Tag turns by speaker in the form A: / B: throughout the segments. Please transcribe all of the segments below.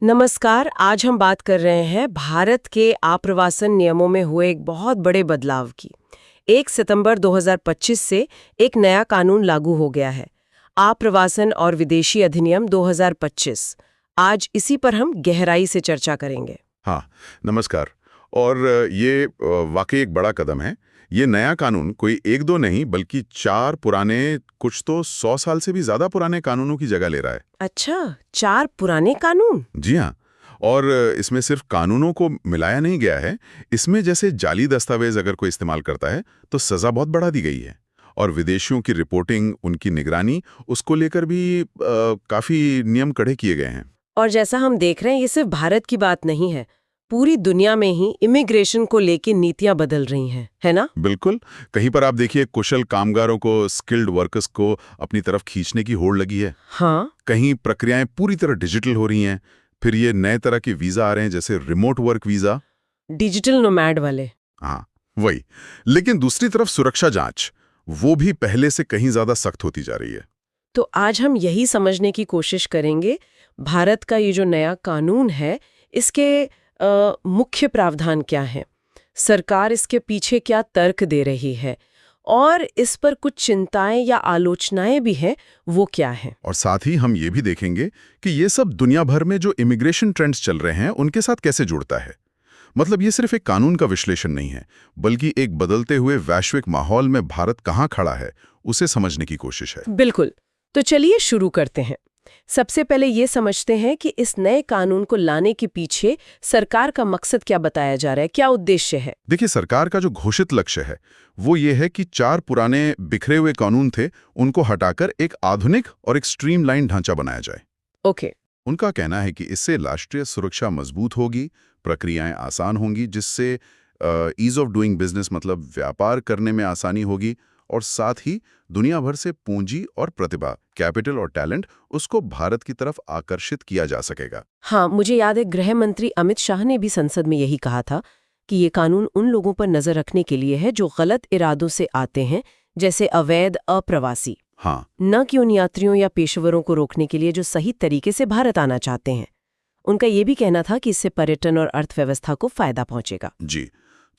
A: नमस्कार। आज हम बात कर रहे हैं भारत के आप्रवासन नियमों में हुए एक बहुत बड़े बदलाव की। 1 सितंबर 2025 से एक नया कानून लागू हो गया है, आप्रवासन और विदेशी अधिनियम 2025। आज इसी पर हम गहराई से चर्चा करेंगे।
B: हाँ, नमस्कार। और ये वाकई एक बड़ा कदम है। ये नया कानून कोई एक दो नहीं बल्कि 4 पुराने, कुछ तो 100 साल से भी ज्यादा पुराने कानूनों की जगह ले रहा है।
A: अच्छा, 4 पुराने कानून?
B: जी हाँ। और इसमें सिर्फ कानूनों को मिलाया नहीं गया है। इसमें जैसे जाली दस्तावेज अगर कोई इस्तेमाल करता है तो सजा बहुत बढ़ा दी गई है। और विदेशियों की रिपोर्टिंग, उनकी निगरानी, उसको लेकर भी काफी नियम कड़े किए गए हैं।
A: और जैसा हम देख रहे हैं, ये सिर्फ भारत की बात नहीं है। पूरी दुनिया में ही इमिग्रेशन को लेकर नीतियां बदल रही हैं, है ना?
B: बिल्कुल। कहीं पर आप देखिए कुशल कामगारों को, स्किल्ड वर्कर्स को अपनी तरफ खींचने की होड़ लगी है।
A: हाँ।
B: कहीं प्रक्रियाएं पूरी तरह डिजिटल हो रही हैं। फिर ये नए तरह के वीजा आ रहे हैं, जैसे remote work visa.
A: Digital nomad वाले।
B: हाँ, वही। लेकिन दूसरी तरफ सुरक्षा जांच, वो भी पहले से कहीं ज्यादा सख्त होती जा रही है।
A: तो आज हम यही समझने की कोशिश करेंगे, भारत का ये जो नया कानून है, इसके मुख्य प्रावधान क्या हैं, सरकार इसके पीछे क्या तर्क दे रही है, और इस पर कुछ चिंताएं या आलोचनाएं भी हैं, वो क्या हैं।
B: और साथ ही हम ये भी देखेंगे कि ये सब दुनिया भर में जो इमिग्रेशन ट्रेंड्स चल रहे हैं, उनके साथ कैसे जुड़ता है। मतलब ये सिर्फ एक कानून का विश्लेषण नहीं है, बल्कि एक बदलते हुए वैश्विक माहौल में भारत कहाँ खड़ा है, उसे समझने की कोशिश है।
A: बिल्कुल। तो चलिए शुरू करते हैं। सबसे पहले ये समझते हैं कि इस नए कानून को लाने के पीछे सरकार का मकसद क्या बताया जा रहा है, क्या उद्देश्य है।
B: देखिए, सरकार का जो घोषित लक्ष्य है वो ये है कि 4 पुराने बिखरे हुए कानून थे, उनको हटाकर एक आधुनिक और एक स्ट्रीमलाइन ढांचा बनाया जाए।
A: ओके।
B: उनका कहना है कि इससे राष्ट्रीय सुरक्षा मजबूत होगी, प्रक्रियाएं आसान होंगी, जिससे ईज ऑफ डूइंग बिजनेस, मतलब व्यापार करने में आसानी होगी, और साथ ही दुनिया भर से पूंजी और प्रतिभा, कैपिटल और टैलेंट, उसको भारत की तरफ आकर्षित किया जा सकेगा।
A: हाँ, मुझे याद है गृह मंत्री अमित शाह ने भी संसद में यही कहा था कि ये कानून उन लोगों पर नजर रखने के लिए है जो गलत इरादों से आते हैं, जैसे अवैध अप्रवासी।
B: हाँ,
A: न कि उन यात्रियों या पेशेवरों को रोकने के लिए जो सही तरीके से भारत आना चाहते हैं। उनका ये भी कहना था कि इससे पर्यटन और अर्थव्यवस्था को फायदा पहुंचेगा।
B: जी।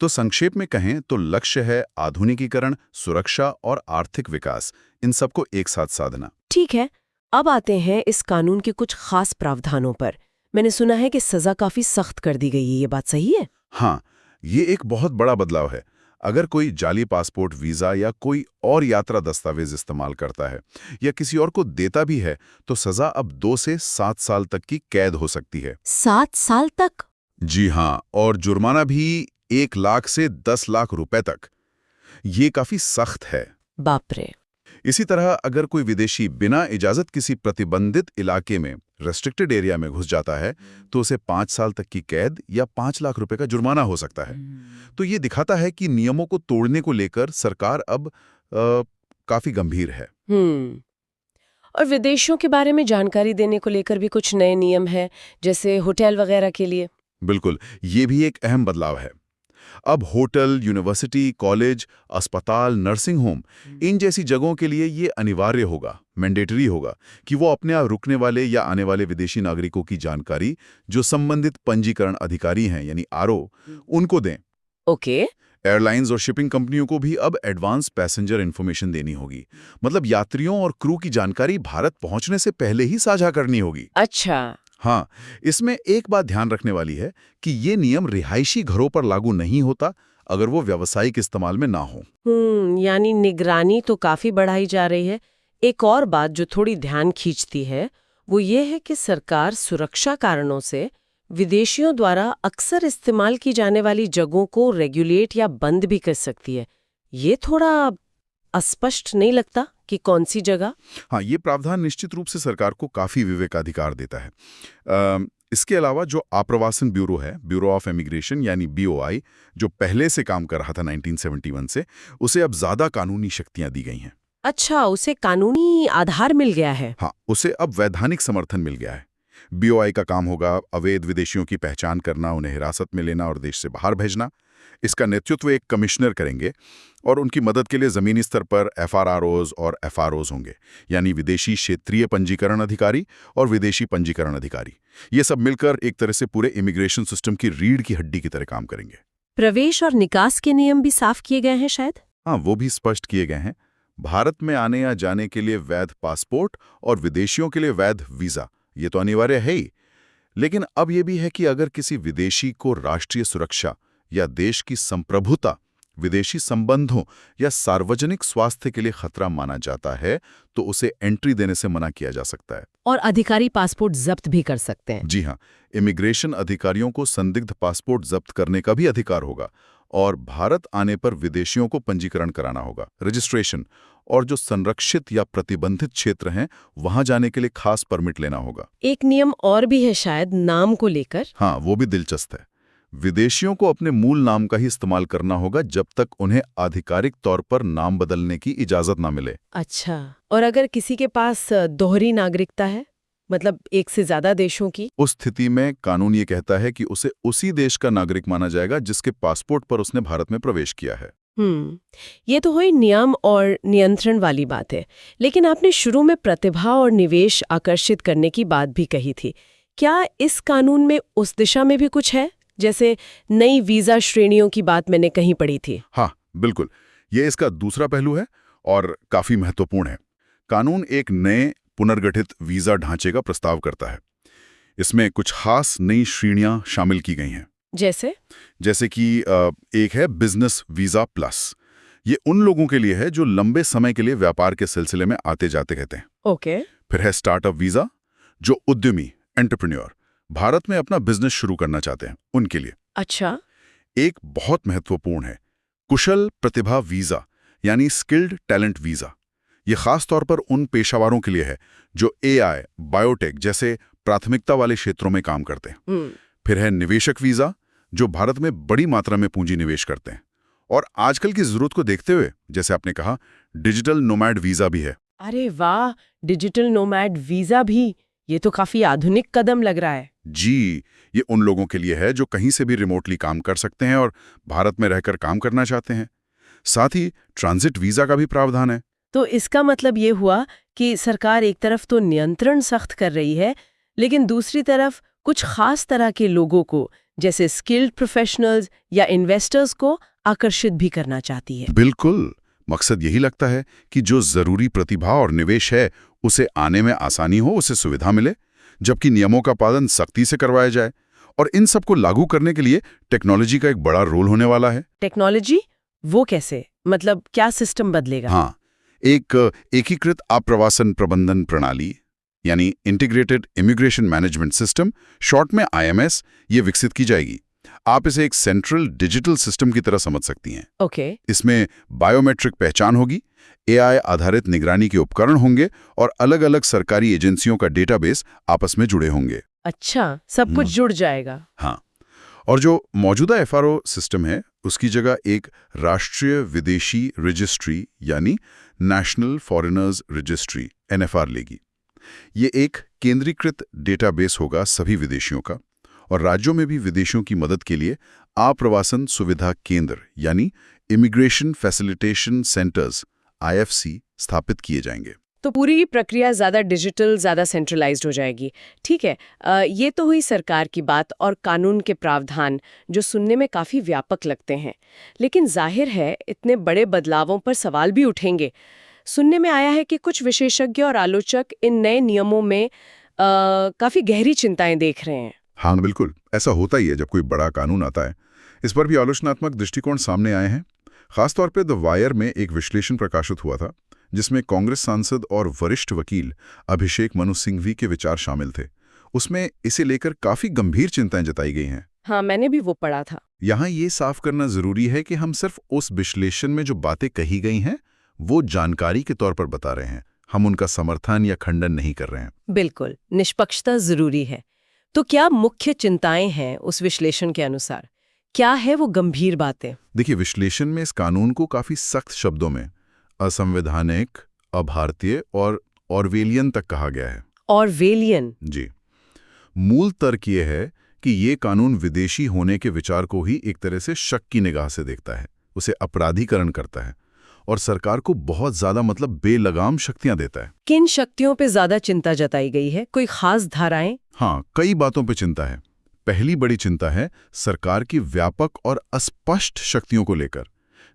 B: तो संक्षेप में कहें तो लक्ष्य है आधुनिकीकरण, सुरक्षा और आर्थिक विकास, इन सबको एक साथ साधना।
A: ठीक है, अब आते हैं इस कानून के कुछ खास प्रावधानों पर। मैंने सुना है कि सजा काफी सख्त कर दी गई है, ये बात सही है?
B: हाँ, ये एक बहुत बड़ा बदलाव है। अगर कोई जाली पासपोर्ट, वीजा या कोई और यात्रा दस्तावेज इस्तेमाल करता है या किसी और को देता भी है, तो सजा अब 2 से 7 साल तक की कैद हो सकती है।
A: 7 साल तक?
B: जी हाँ, और जुर्माना भी 1 लाख से 10 लाख रुपए तक। ये काफी सख्त है।
A: बाप रे।
B: इसी तरह अगर कोई विदेशी बिना इजाजत किसी प्रतिबंधित इलाके में, रेस्ट्रिक्टेड एरिया में घुस जाता है, तो उसे 5 साल तक की कैद या 5 लाख रुपए का जुर्माना हो सकता है। तो ये दिखाता है कि नियमों को तोड़ने को लेकर सरकार अब काफी गंभीर है।
A: और विदेशियों के बारे में जानकारी देने को लेकर भी कुछ नए नियम हैं, जैसे होटल वगैरह के लिए।
B: बिल्कुल, ये भी एक अहम बदलाव है। अब होटल, यूनिवर्सिटी, कॉलेज, अस्पताल, नर्सिंग होम, इन जैसी जगहों के लिए ये अनिवार्य होगा, मैंडेटरी होगा कि वो अपने यहाँ रुकने वाले या आने वाले विदेशी नागरिकों की जानकारी जो संबंधित पंजीकरण अधिकारी हैं, यानी आरओ, उनको दें।
A: ओके।
B: एयरलाइंस और शिपिंग कंपनियों को भी अब एडवांस पैसेंजर इन्फॉर्मेशन देनी होगी। मतलब यात्रियों और क्रू की जानकारी भारत पहुंचने से पहले ही साझा करनी होगी।
A: अच्छा।
B: हाँ, इसमें एक बात ध्यान रखने वाली है कि ये नियम रिहायशी घरों पर लागू नहीं होता अगर वो व्यावसायिक इस्तेमाल में ना हो।
A: यानी निगरानी तो काफी बढ़ाई जा रही है। एक और बात जो थोड़ी ध्यान खींचती है, वो ये है कि सरकार सुरक्षा कारणों से विदेशियों द्वारा अक्सर इस्तेमाल की जाने वाली जगहों को रेगुलेट या बंद भी कर सकती है। ये थोड़ा अस्पष्ट नहीं लगता कि कौन सी जगह?
B: हाँ, ये प्रावधान निश्चित रूप से सरकार को काफी विवेकाधिकार देता है। इसके अलावा जो आप्रवासन ब्यूरो है, ब्यूरो ऑफ इमिग्रेशन यानी बीओआई, जो पहले से काम कर रहा था 1971 से, उसे अब ज्यादा कानूनी शक्तियां दी गई हैं।
A: अच्छा, उसे कानूनी आधार मिल गया है।
B: हाँ, उसे अब वैधानिक समर्थन मिल गया है। बीओआई का काम होगा अवैध विदेशियों की पहचान करना, उन्हें हिरासत में लेना और देश से बाहर भेजना। इसका नेतृत्व एक कमिश्नर करेंगे और उनकी मदद के लिए ज़मीनी स्तर पर FRROs और FROs होंगे, यानी विदेशी क्षेत्रीय पंजीकरण अधिकारी और विदेशी पंजीकरण अधिकारी। ये सब मिलकर एक तरह से पूरे इमिग्रेशन सिस्टम की रीढ़ की हड्डी की तरह काम करेंगे।
A: प्रवेश और निकास के नियम भी साफ किए गए हैं शायद?
B: हाँ, वो भी स्पष्ट किए गए हैं। भारत में आने या जाने के लिए वैध पासपोर्ट और विदेशियों के लिए वैध वीज़ा, ये तो अनिवार्य है ही। लेकिन अब ये भी है कि अगर किसी विदेशी को राष्ट्रीय सुरक्षा या देश की संप्रभुता, विदेशी संबंधों या सार्वजनिक स्वास्थ्य के लिए खतरा माना जाता है तो उसे एंट्री देने से मना किया जा सकता है।
A: और अधिकारी पासपोर्ट जब्त भी कर सकते हैं?
B: जी हाँ, इमिग्रेशन अधिकारियों को संदिग्ध पासपोर्ट जब्त करने का भी अधिकार होगा और भारत आने पर विदेशियों को पंजीकरण कराना होगा, रजिस्ट्रेशन, और जो संरक्षित या प्रतिबंधित क्षेत्र हैं वहां जाने के लिए खास परमिट लेना होगा।
A: एक नियम और भी है शायद, नाम को लेकर।
B: हाँ, वो भी दिलचस्प है। विदेशियों को अपने मूल नाम का ही इस्तेमाल करना होगा जब तक उन्हें आधिकारिक तौर पर नाम बदलने की इजाजत ना मिले।
A: अच्छा, और अगर किसी के पास दोहरी नागरिकता है, मतलब एक से ज्यादा देशों की?
B: उस स्थिति में कानून ये कहता है कि उसे उसी देश का नागरिक माना जाएगा जिसके पासपोर्ट पर उसने भारत में प्रवेश किया है।
A: ये तो हुई नियम और नियंत्रण वाली बात है। लेकिन आपने शुरू में प्रतिभा और निवेश आकर्षित करने की बात भी कही थी। क्या इस कानून में उस दिशा में भी कुछ है? जैसे नई वीजा श्रेणियों की बात मैंने कहीं पढ़ी थी।
B: हाँ, बिल्कुल। ये इसका दूसरा पहलू है और काफी महत्वपूर्ण है। कानून एक नए पुनर्गठित वीजा ढांचे का प्रस्ताव करता है। इसमें कुछ खास नई श्रेणियां शामिल की गई हैं। जैसे कि एक है बिजनेस वीजा प्लस। ये उन लोगों के लिए है जो लंबे समय के लिए व्यापार के सिलसिले में आते जाते रहते हैं।
A: ओके।
B: फिर है स्टार्टअप वीजा, जो उद्यमी एंटरप्रेन्योर भारत में अपना बिजनेस शुरू करना चाहते हैं उनके लिए।
A: अच्छा।
B: एक बहुत महत्वपूर्ण है कुशल प्रतिभा वीजा, यानी स्किल्ड टैलेंट वीजा। ये खास तौर पर उन पेशावरों के लिए है जो AI, बायोटेक जैसे प्राथमिकता वाले क्षेत्रों में काम करते हैं। फिर है निवेशक वीजा, जो भारत में बड़ी मात्रा में पूंजी निवेश करते हैं। और आजकल की जरूरत को देखते हुए, जैसे आपने कहा, डिजिटल नोमैड वीजा भी है।
A: अरे वाह, डिजिटल नोमैड वीजा भी! ये तो काफी आधुनिक कदम लग रहा है।
B: जी, ये उन लोगों के लिए है जो कहीं से भी रिमोटली काम कर सकते हैं और भारत में रहकर काम करना चाहते हैं। साथ ही ट्रांजिट वीजा का भी प्रावधान है।
A: तो इसका मतलब ये हुआ कि सरकार एक तरफ तो नियंत्रण सख्त कर रही है, लेकिन दूसरी तरफ कुछ खास तरह के लोगों को, जैसे स्किल्ड प्रोफेशनल्स या इन्वेस्टर्स को आकर्षित भी करना चाहती है।
B: बिल्कुल, मकसद यही लगता है कि जो जरूरी प्रतिभा और निवेश है उसे आने में आसानी हो, उसे सुविधा मिले, जबकि नियमों का पालन सख्ती से करवाया जाए। और इन सबको लागू करने के लिए टेक्नोलॉजी का एक बड़ा रोल होने वाला है।
A: टेक्नोलॉजी? वो कैसे? मतलब क्या सिस्टम बदलेगा?
B: हाँ, एक एकीकृत आप्रवासन प्रबंधन प्रणाली, यानी integrated immigration management system, short में IMS, ये विकसित की जाएगी। आप इसे एक सेंट्रल डिजिटल सिस्टम की तरह समझ सकती हैं।
A: ओके।
B: इसमें बायोमेट्रिक पहचान होगी, AI आधारित निगरानी के उपकरण होंगे और अलग-अलग सरकारी एजेंसियों का डेटाबेस आपस में जुड़े होंगे।
A: अच्छा, सब कुछ जुड़ जाएगा।
B: हाँ, और जो मौजूदा FRO सिस्टम है उसकी जगह एक राष्ट्रीय विदेशी रजिस्ट्री, यानी नेशनल फॉरेनर्स रजिस्ट्री, NFR लेगी। ये एक केंद्रीकृत डेटाबेस होगा सभी विदेशियों का, और राज्यों में भी विदेशियों की मदद के लिए आप्रवासन सुविधा केंद्र, यानी इमिग्रेशन फैसिलिटेशन सेंटर्स, IFC, स्थापित किए जाएंगे।
A: तो पूरी प्रक्रिया ज़्यादा डिजिटल, ज़्यादा सेंट्रलाइज्ड हो जाएगी। ठीक है, ये तो हुई सरकार की बात और कानून के प्रावधान, जो सुनने में काफ़ी व्यापक लगते हैं। लेकिन जाहिर है इतने बड़े बदलावों पर सवाल भी उठेंगे। सुनने में आया है कि कुछ विशेषज्ञ और आलोचक इन नए नियमों में काफ़ी गहरी चिंताएं देख रहे हैं।
B: हाँ, बिल्कुल, ऐसा होता ही है जब कोई बड़ा कानून आता है। इस पर भी आलोचनात्मक दृष्टिकोण सामने आए हैं। खासतौर पर द वायर में एक विश्लेषण प्रकाशित हुआ था जिसमें कांग्रेस सांसद और वरिष्ठ वकील अभिषेक मनु सिंघवी के विचार शामिल थे। उसमें इसे लेकर काफी गंभीर चिंताएं जताई गई हैं।
A: हाँ, मैंने भी वो पढ़ा था।
B: यहाँ ये साफ करना जरूरी है कि हम सिर्फ उस विश्लेषण में जो बातें कही गई हैं वो जानकारी के तौर पर बता रहे हैं। हम उनका समर्थन या खंडन नहीं कर रहे हैं।
A: बिल्कुल, निष्पक्षता जरूरी है। तो क्या मुख्य चिंताएं हैं उस विश्लेषण के अनुसार? क्या है वो गंभीर बातें?
B: देखिए, विश्लेषण में इस कानून को काफी सख्त शब्दों में असंवैधानिक, अभारतीय और ऑरवेलियन तक कहा गया है।
A: ऑरवेलियन?
B: जी। मूल तर्क ये है कि ये कानून विदेशी होने के विचार को ही एक तरह से शक की निगाह से देखता है, उसे अपराधीकरण करता है और सरकार को बहुत ज्यादा बेलगाम शक्तियां देता है।
A: किन शक्तियों पे ज्यादा चिंता जताई गई है? कोई खास धाराएं?
B: हाँ, कई बातों पे चिंता है। पहली बड़ी चिंता है सरकार की व्यापक और अस्पष्ट शक्तियों को लेकर,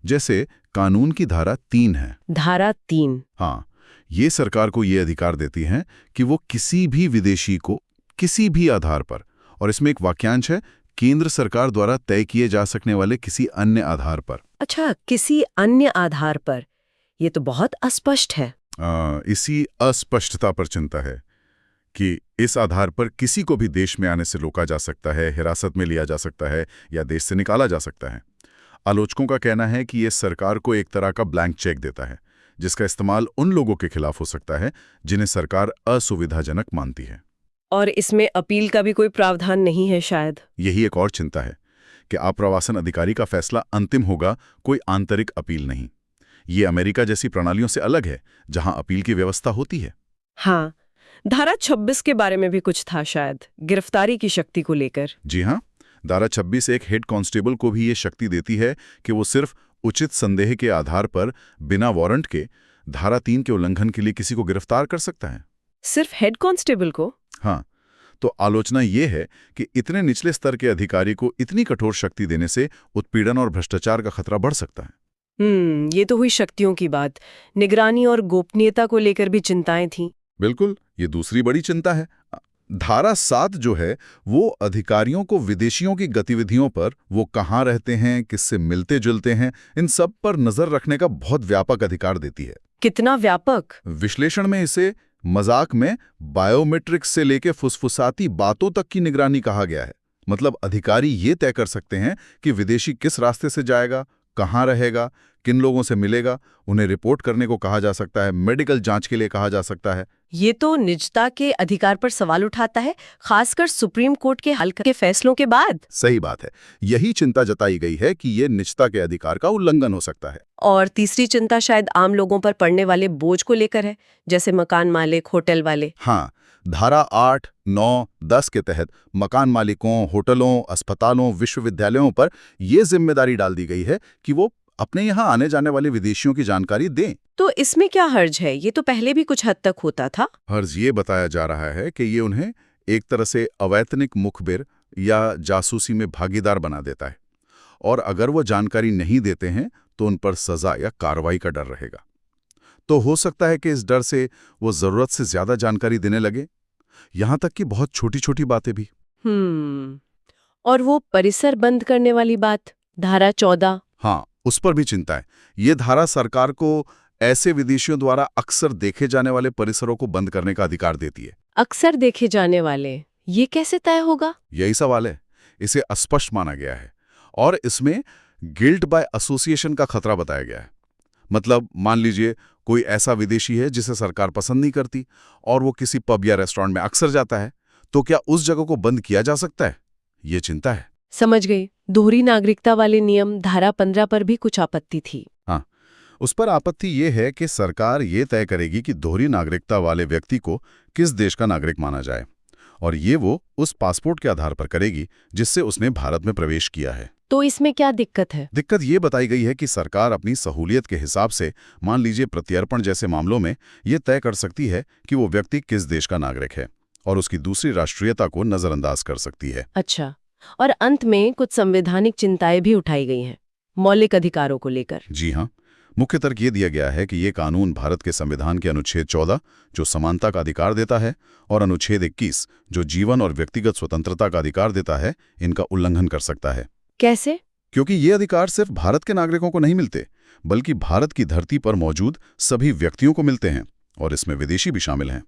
B: जैसे कानून की धारा 3 है।
A: धारा 3?
B: हाँ, ये सरकार को ये अधिकार देती है कि वो किसी भी विदेशी को किसी भी आधार पर, और इसमें एक वाक्यांश है, केंद्र सरकार द्वारा तय किए जा सकने वाले किसी अन्य आधार पर।
A: अच्छा, किसी अन्य आधार पर, ये तो बहुत अस्पष्ट है।
B: इसी अस्पष्टता पर चिंता है कि इस आधार पर किसी को भी देश में आने से रोका जा सकता है, हिरासत में लिया जा सकता है या देश से निकाला जा सकता है। आलोचकों का कहना है कि ये सरकार को एक तरह का ब्लैंक चेक देता है, जिसका इस्तेमाल उन लोगों के खिलाफ हो सकता है जिन्हें सरकार असुविधाजनक मानती है।
A: और इसमें अपील का भी कोई प्रावधान नहीं है शायद?
B: यही एक और चिंता है कि आप्रवासन अधिकारी का फैसला अंतिम होगा, कोई आंतरिक अपील नहीं। ये अमेरिका जैसी प्रणालियों से अलग है, जहां अपील की व्यवस्था होती है।
A: हाँ, धारा 26 के बारे में भी कुछ था शायद, गिरफ्तारी की शक्ति को लेकर।
B: जी हाँ, धारा 26 एक हेड कांस्टेबल को भी ये शक्ति देती है कि वो सिर्फ उचित संदेह के आधार पर बिना वारंट के धारा 3 के उल्लंघन के लिए किसी को गिरफ्तार कर सकता है।
A: सिर्फ हेड कांस्टेबल को?
B: हाँ, तो आलोचना ये है कि इतने निचले स्तर के अधिकारी को इतनी कठोर शक्ति देने से उत्पीड़न और भ्रष्टाचार का खतरा बढ़ सकता है।
A: ये तो हुई शक्तियों की बात। निगरानी और गोपनीयता को लेकर भी चिंताएं थीं।
B: बिल्कुल, ये दूसरी बड़ी चिंता है। धारा 7 जो है वो अधिकारियों को विदेशियों की गतिविधियों पर, वो कहाँ रहते हैं, किससे मिलते जुलते हैं, इन सब पर नजर रखने का बहुत व्यापक अधिकार देती है।
A: कितना व्यापक?
B: विश्लेषण में इसे मजाक में बायोमेट्रिक्स से लेके फुसफुसाती बातों तक की निगरानी कहा गया है। मतलब अधिकारी ये तय कर सकते हैं कि विदेशी किस रास्ते से जाएगा, कहाँ रहेगा, किन लोगों से मिलेगा, उन्हें रिपोर्ट करने को कहा जा सकता है, मेडिकल जांच के लिए कहा जा सकता है।
A: ये तो निजता के अधिकार पर सवाल उठाता है, खासकर सुप्रीम कोर्ट के हल के फैसलों के बाद।
B: सही बात है, यही चिंता जताई गई है कि ये निजता के अधिकार का उल्लंघन हो सकता है।
A: और तीसरी चिंता शायद आम लोगों पर पड़ने वाले बोझ को लेकर है, जैसे मकान मालिक, होटल वाले।
B: हाँ, धारा 8, 9, 10 के तहत मकान मालिकों, होटलों, अस्पतालों, विश्वविद्यालयों पर यह जिम्मेदारी डाल दी गई है कि वो अपने यहाँ आने जाने वाले विदेशियों की जानकारी दें।
A: तो इसमें क्या हर्ज है? ये तो पहले भी कुछ हद तक होता था।
B: हर्ज ये बताया जा रहा है कि ये उन्हें एक तरह से अवैतनिक मुखबिर या जासूसी में भागीदार बना देता है, और अगर वो जानकारी नहीं देते हैं तो उन पर सजा या कार्रवाई का डर रहेगा। तो हो सकता है कि इस डर से वो जरूरत से ज्यादा जानकारी देने लगे, यहां तक कि बहुत छोटी छोटी बातें भी।
A: और वो परिसर बंद करने वाली बात, धारा 14?
B: हाँ, उस पर भी चिंता है। ये धारा सरकार को ऐसे विदेशियों द्वारा अक्सर देखे जाने वाले परिसरों को बंद करने का अधिकार देती है।
A: अक्सर देखे जाने वाले, ये कैसे तय होगा?
B: यही सवाल है। इसे अस्पष्ट माना गया है और इसमें गिल्ट बाय एसोसिएशन का खतरा बताया गया है। मतलब मान लीजिए कोई ऐसा विदेशी है जिसे सरकार पसंद नहीं करती और वो किसी पब या रेस्टोरेंट में अक्सर जाता है, तो क्या उस जगह को बंद किया जा सकता है? ये चिंता है।
A: समझ गई। दोहरी नागरिकता वाले नियम, धारा 15 पर भी कुछ आपत्ति थी।
B: हाँ, उस पर आपत्ति ये है कि सरकार ये तय करेगी कि दोहरी नागरिकता वाले व्यक्ति को किस देश का नागरिक माना जाए, और ये वो उस पासपोर्ट के आधार पर करेगी जिससे उसने भारत में प्रवेश किया है।
A: तो इसमें क्या दिक्कत है?
B: दिक्कत ये बताई गई है कि सरकार अपनी सहूलियत के हिसाब से, मान लीजिए प्रत्यर्पण जैसे मामलों में, ये तय कर सकती है कि वो व्यक्ति किस देश का नागरिक है और उसकी दूसरी राष्ट्रीयता को नजरअंदाज कर सकती है।
A: अच्छा, और अंत में कुछ संवैधानिक चिंताएं भी उठाई गई हैं, मौलिक अधिकारों को लेकर।
B: जी हाँ, मुख्य तर्क ये दिया गया है कि ये कानून भारत के संविधान के अनुच्छेद 14 जो समानता का अधिकार देता है और अनुच्छेद 21 जो जीवन और व्यक्तिगत स्वतंत्रता का अधिकार देता है, इनका उल्लंघन कर सकता है।
A: कैसे?
B: क्योंकि ये अधिकार सिर्फ भारत के नागरिकों को नहीं मिलते, बल्कि भारत की धरती पर मौजूद सभी व्यक्तियों को मिलते हैं, और इसमें विदेशी भी शामिल हैं।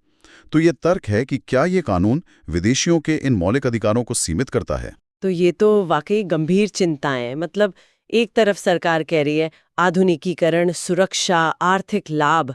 B: तो ये तर्क है कि क्या ये कानून विदेशियों के इन मौलिक अधिकारों को सीमित करता है?
A: तो ये तो वाकई गंभीर चिंताएं। मतलब एक तरफ सरकार कह रही है आधुनिकीकरण, सुरक्षा, आर्थिक लाभ,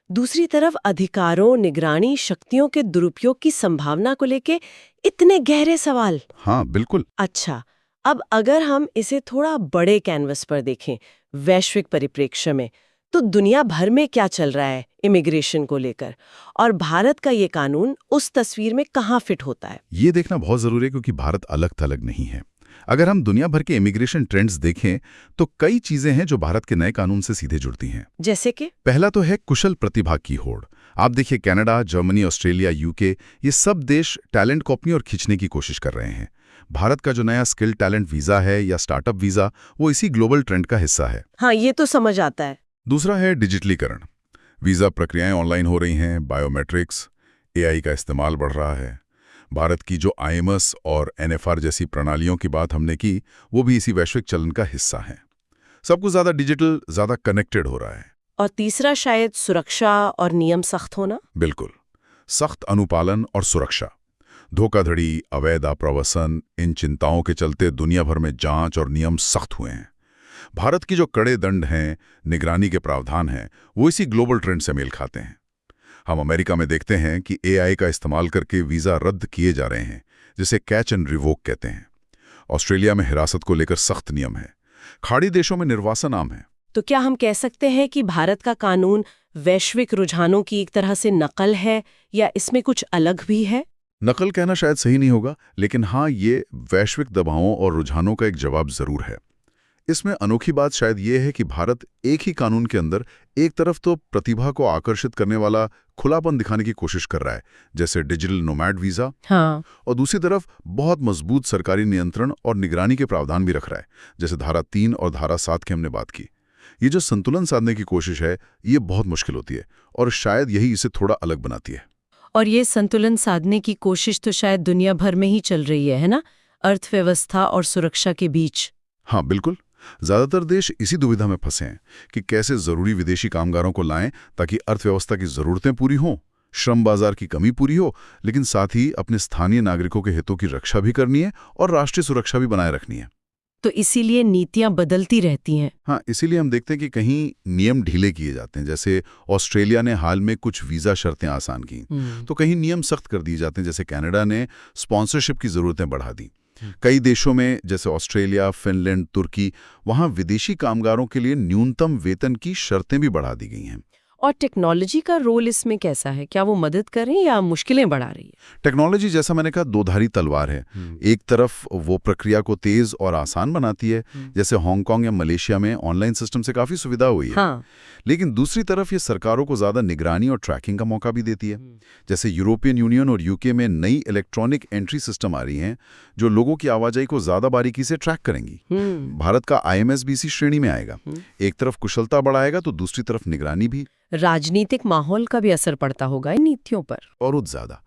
A: दूसरी तरफ अधिकारों, निगरानी, शक्तियों के दुरुपयोग की संभावना को लेके इतने गहरे सवाल।
B: हाँ, बिल्कुल।
A: अच्छा, अब अगर हम इसे थोड़ा बड़े कैनवस पर देखें, वैश्विक परिप्रेक्ष्य में, तो दुनिया भर में क्या चल रहा है इमिग्रेशन को लेकर, और भारत का ये कानून उस तस्वीर में कहाँ फिट होता है?
B: ये देखना बहुत जरूरी है क्योंकि भारत अलग थलग नहीं है। अगर हम दुनिया भर के इमिग्रेशन ट्रेंड्स देखें तो कई चीजें हैं जो भारत के नए कानून से सीधे जुड़ती हैं।
A: जैसे कि
B: पहला तो है कुशल प्रतिभा की होड़। आप देखिए कनाडा, जर्मनी, ऑस्ट्रेलिया, यूके, ये सब देश टैलेंट को अपनी ओर खींचने की कोशिश कर रहे हैं। भारत का जो नया स्किल टैलेंट वीजा है या स्टार्टअप वीजा, वो इसी ग्लोबल ट्रेंड का हिस्सा है।
A: हाँ, ये तो समझ आता है।
B: दूसरा है डिजिटलीकरण। वीजा प्रक्रियाएं ऑनलाइन हो रही हैं, बायोमेट्रिक्स, एआई का इस्तेमाल बढ़ रहा है। भारत की जो आईएमएस और एनएफआर जैसी प्रणालियों की बात हमने की, वो भी इसी वैश्विक चलन का हिस्सा हैं। सब कुछ ज्यादा डिजिटल, ज्यादा कनेक्टेड हो रहा है।
A: और तीसरा शायद सुरक्षा और नियम सख्त होना।
B: बिल्कुल, सख्त अनुपालन और सुरक्षा। धोखाधड़ी, अवैध आप्रवासन, इन चिंताओं के चलते दुनिया भर में जांच और नियम सख्त हुए हैं। भारत की जो कड़े दंड हैं, निगरानी के प्रावधान हैं, वो इसी ग्लोबल ट्रेंड से मेल खाते हैं। हम अमेरिका में देखते हैं कि एआई का इस्तेमाल करके वीजा रद्द किए जा रहे हैं, जिसे कैच एंड रिवोक कहते हैं। ऑस्ट्रेलिया में हिरासत को लेकर सख्त नियम है। खाड़ी देशों में निर्वासन आम है।
A: तो क्या हम कह सकते हैं कि भारत का कानून वैश्विक रुझानों की एक तरह से नकल है, या इसमें कुछ अलग भी है?
B: नकल कहना शायद सही नहीं होगा, लेकिन हाँ, ये वैश्विक दबावों और रुझानों का एक जवाब जरूर है। इसमें अनोखी बात शायद ये है कि भारत एक ही कानून के अंदर एक तरफ तो प्रतिभा को आकर्षित करने वाला खुलापन दिखाने की कोशिश कर रहा है, जैसे डिजिटल नोमैड वीजा,
A: हाँ,
B: और दूसरी तरफ बहुत मजबूत सरकारी नियंत्रण और निगरानी के प्रावधान भी रख रहा है, जैसे धारा 3 और धारा 7 की हमने बात की। ये जो संतुलन साधने की कोशिश है, ये बहुत मुश्किल होती है और शायद यही इसे थोड़ा अलग बनाती है।
A: और ये संतुलन साधने की कोशिश तो शायद दुनिया भर में ही चल रही है ना, अर्थव्यवस्था और सुरक्षा के बीच।
B: हाँ बिल्कुल, ज्यादातर देश इसी दुविधा में फंसे हैं कि कैसे जरूरी विदेशी कामगारों को लाएं ताकि अर्थव्यवस्था की जरूरतें पूरी हों, श्रम बाजार की कमी पूरी हो, लेकिन साथ ही अपने स्थानीय नागरिकों के हितों की रक्षा भी करनी है और राष्ट्रीय सुरक्षा भी बनाए रखनी है।
A: तो इसीलिए नीतियां बदलती रहती हैं।
B: हाँ, इसीलिए हम देखते हैं कि कहीं नियम ढीले किए जाते हैं, जैसे ऑस्ट्रेलिया ने हाल में कुछ वीजा शर्तें आसान की, तो कहीं नियम सख्त कर दिए जाते हैं, जैसे कनाडा ने स्पॉन्सरशिप की जरूरतें बढ़ा दी। कई देशों में जैसे ऑस्ट्रेलिया, फिनलैंड, तुर्की, वहां विदेशी कामगारों के लिए न्यूनतम वेतन की शर्तें भी बढ़ा दी गई हैं।
A: और टेक्नोलॉजी का रोल इसमें कैसा है? क्या वो मदद कर रही है या मुश्किलें बढ़ा रही है?
B: टेक्नोलॉजी, जैसा मैंने कहा, दोधारी तलवार है। एक तरफ वो प्रक्रिया को तेज और आसान बनाती है, जैसे हांगकांग या मलेशिया में ऑनलाइन सिस्टम से काफी सुविधा हुई है।
A: हाँ।
B: लेकिन दूसरी तरफ ये सरकारों को ज्यादा निगरानी और ट्रैकिंग का मौका भी देती है। जैसे यूरोपियन यूनियन और यूके में नई इलेक्ट्रॉनिक एंट्री सिस्टम आ रही हैं जो लोगों की आवाजाही को ज्यादा बारीकी से ट्रैक करेंगी। भारत का आईएमएस भी इसी श्रेणी में आएगा। एक तरफ कुशलता बढ़ाएगा तो दूसरी तरफ निगरानी भी।
A: राजनीतिक माहौल का भी असर पड़ता होगा इन नीतियों पर।
B: और ज्यादा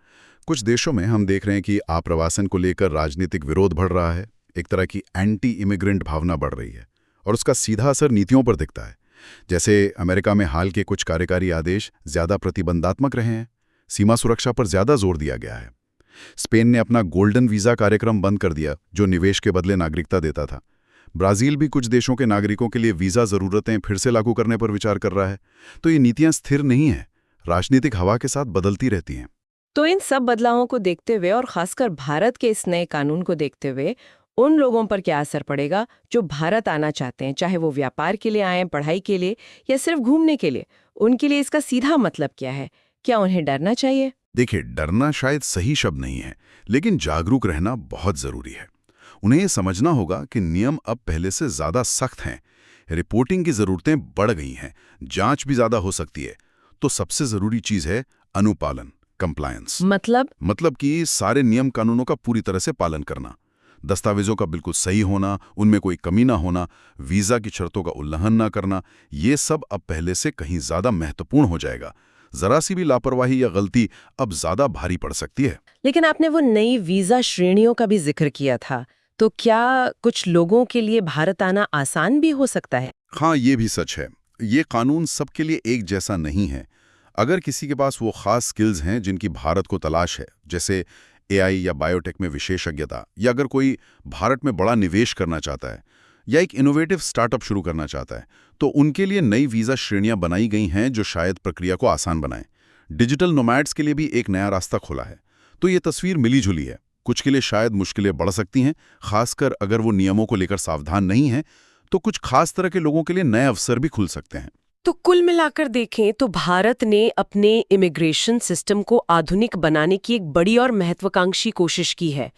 B: कुछ देशों में हम देख रहे हैं कि आप्रवासन को लेकर राजनीतिक विरोध बढ़ रहा है। एक तरह की एंटी इमिग्रेंट भावना बढ़ रही है और उसका सीधा असर नीतियों पर दिखता है। जैसे अमेरिका में हाल के कुछ कार्यकारी आदेश ज्यादा प्रतिबंधात्मक रहे हैं, सीमा सुरक्षा पर ज्यादा जोर दिया गया है। स्पेन ने अपना गोल्डन वीजा कार्यक्रम बंद कर दिया जो निवेश के बदले नागरिकता देता था। ब्राजील भी कुछ देशों के नागरिकों के लिए वीजा जरूरतें फिर से लागू करने पर विचार कर रहा है। तो ये नीतियां स्थिर नहीं हैं, राजनीतिक हवा के साथ बदलती रहती हैं।
A: तो इन सब बदलावों को देखते हुए और खासकर भारत के इस नए कानून को देखते हुए उन लोगों पर क्या असर पड़ेगा जो भारत आना चाहते हैं, चाहे वो व्यापार के लिए आए, पढ़ाई के लिए या सिर्फ घूमने के लिए? उनके लिए इसका सीधा मतलब क्या है? क्या उन्हें डरना चाहिए?
B: देखिए, डरना शायद सही शब्द नहीं है, लेकिन जागरूक रहना बहुत जरूरी है। उन्हें ये समझना होगा कि नियम अब पहले से ज्यादा सख्त हैं, रिपोर्टिंग की जरूरतें बढ़ गई हैं, जांच भी ज्यादा हो सकती है। तो सबसे जरूरी चीज है अनुपालन, कंप्लायंस। मतलब कि सारे नियम कानूनों का पूरी तरह से पालन करना, दस्तावेजों का बिल्कुल सही होना, उनमें कोई कमी ना होना, वीजा की शर्तों का उल्लंघन ना करना, ये सब अब पहले से कहीं ज्यादा महत्वपूर्ण हो जाएगा। जरा सी भी लापरवाही या गलती अब ज्यादा भारी पड़ सकती है।
A: लेकिन आपने वो नई वीजा श्रेणियों का भी जिक्र किया था, तो क्या कुछ लोगों के लिए भारत आना आसान भी हो सकता है?
B: हाँ, ये भी सच है। ये कानून सबके लिए एक जैसा नहीं है। अगर किसी के पास वो खास स्किल्स हैं जिनकी भारत को तलाश है, जैसे एआई या बायोटेक में विशेषज्ञता, या अगर कोई भारत में बड़ा निवेश करना चाहता है या एक इनोवेटिव स्टार्टअप शुरू करना चाहता है, तो उनके लिए नई वीजा श्रेणियां बनाई गई हैं जो शायद प्रक्रिया को आसान बनाएं। डिजिटल नोमैड्स के लिए भी एक नया रास्ता खोला है। तो ये तस्वीर मिली जुली है। कुछ के लिए शायद मुश्किलें बढ़ सकती हैं, खासकर अगर वो नियमों को लेकर सावधान नहीं है, तो कुछ खास तरह के लोगों के लिए नए अवसर भी खुल सकते हैं।
A: तो कुल मिलाकर देखें तो भारत ने अपने इमिग्रेशन सिस्टम को आधुनिक बनाने की एक बड़ी और महत्वाकांक्षी कोशिश की है।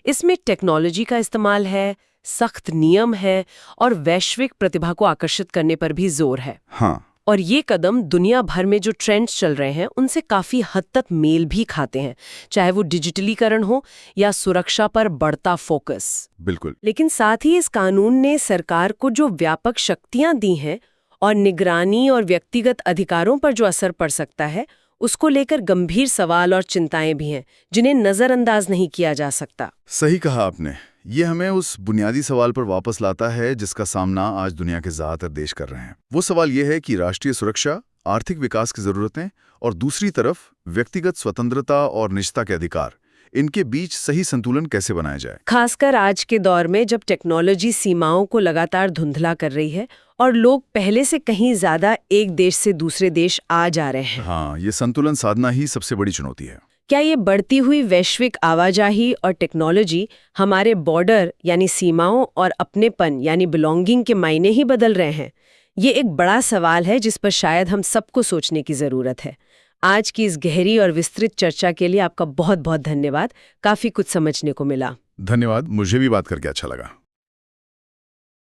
A: इसमें टेक्नोलॉजी का इस्तेमाल है, सख्त नियम है और वैश्विक प्रतिभा को आकर्षित करने पर भी जोर है।
B: हाँ,
A: और ये कदम दुनिया भर में जो ट्रेंड्स चल रहे हैं उनसे काफी हद तक मेल भी खाते हैं, चाहे वो डिजिटलीकरण हो या सुरक्षा पर बढ़ता फोकस।
B: बिल्कुल।
A: लेकिन साथ ही इस कानून ने सरकार को जो व्यापक शक्तियां दी हैं और निगरानी और व्यक्तिगत अधिकारों पर जो असर पड़ सकता है, उसको लेकर गंभीर सवाल और चिंताएं भी हैं, जिन्हें नजरअंदाज नहीं किया जा सकता।
B: सही कहा आपने। ये हमें उस बुनियादी सवाल पर वापस लाता है जिसका सामना आज दुनिया के ज्यादातर देश कर रहे हैं। वो सवाल ये है कि राष्ट्रीय सुरक्षा, आर्थिक विकास की जरूरतें और दूसरी तरफ व्यक्तिगत स्वतंत्रता और निजता के अधिकार, इनके बीच सही संतुलन कैसे बनाया जाए।
A: खासकर आज के दौर में जब टेक्नोलॉजी सीमाओं को लगातार धुंधला कर रही है और लोग पहले से कहीं ज्यादा एक देश से दूसरे देश आ जा रहे हैं।
B: हाँ, ये संतुलन साधना ही सबसे बड़ी चुनौती है।
A: क्या ये बढ़ती हुई वैश्विक आवाजाही और टेक्नोलॉजी हमारे बॉर्डर यानी सीमाओं और अपनेपन यानी बिलोंगिंग के मायने ही बदल रहे हैं? ये एक बड़ा सवाल है जिस पर शायद हम सबको सोचने की जरूरत है। आज की इस गहरी और विस्तृत चर्चा के लिए आपका बहुत बहुत धन्यवाद। काफी कुछ समझने को मिला।
B: धन्यवाद, मुझे भी बात करके अच्छा लगा।